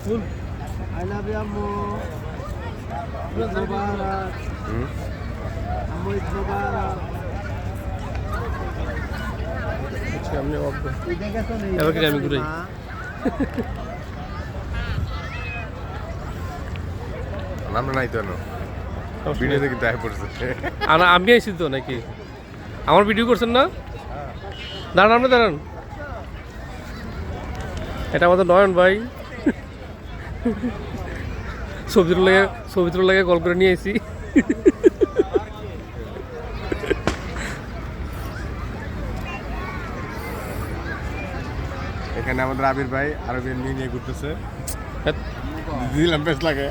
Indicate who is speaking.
Speaker 1: Full. I love you, Ammo. Eid Mubarak. Ammo, Eid Mubarak.
Speaker 2: সামনে অল্প
Speaker 1: Ide ka to ni.
Speaker 2: এবার কি আমি ঘুরাই
Speaker 3: নামটা নাই তো না ভিডিওতে কিন্তু আয় পড়ছে
Speaker 2: আমি আইছি তো নাকি আমার ভিডিও করছেন না দাঁড়ান আপনি দাঁড়ান এটা আমাদের নয়ন ভাই ছবির লাগে কল করে নিয়ে আইছি
Speaker 3: এখানে আমাদের আবির ভাই আরো নিয়ে ঘুরতেছে দিলাম বেশ লাগে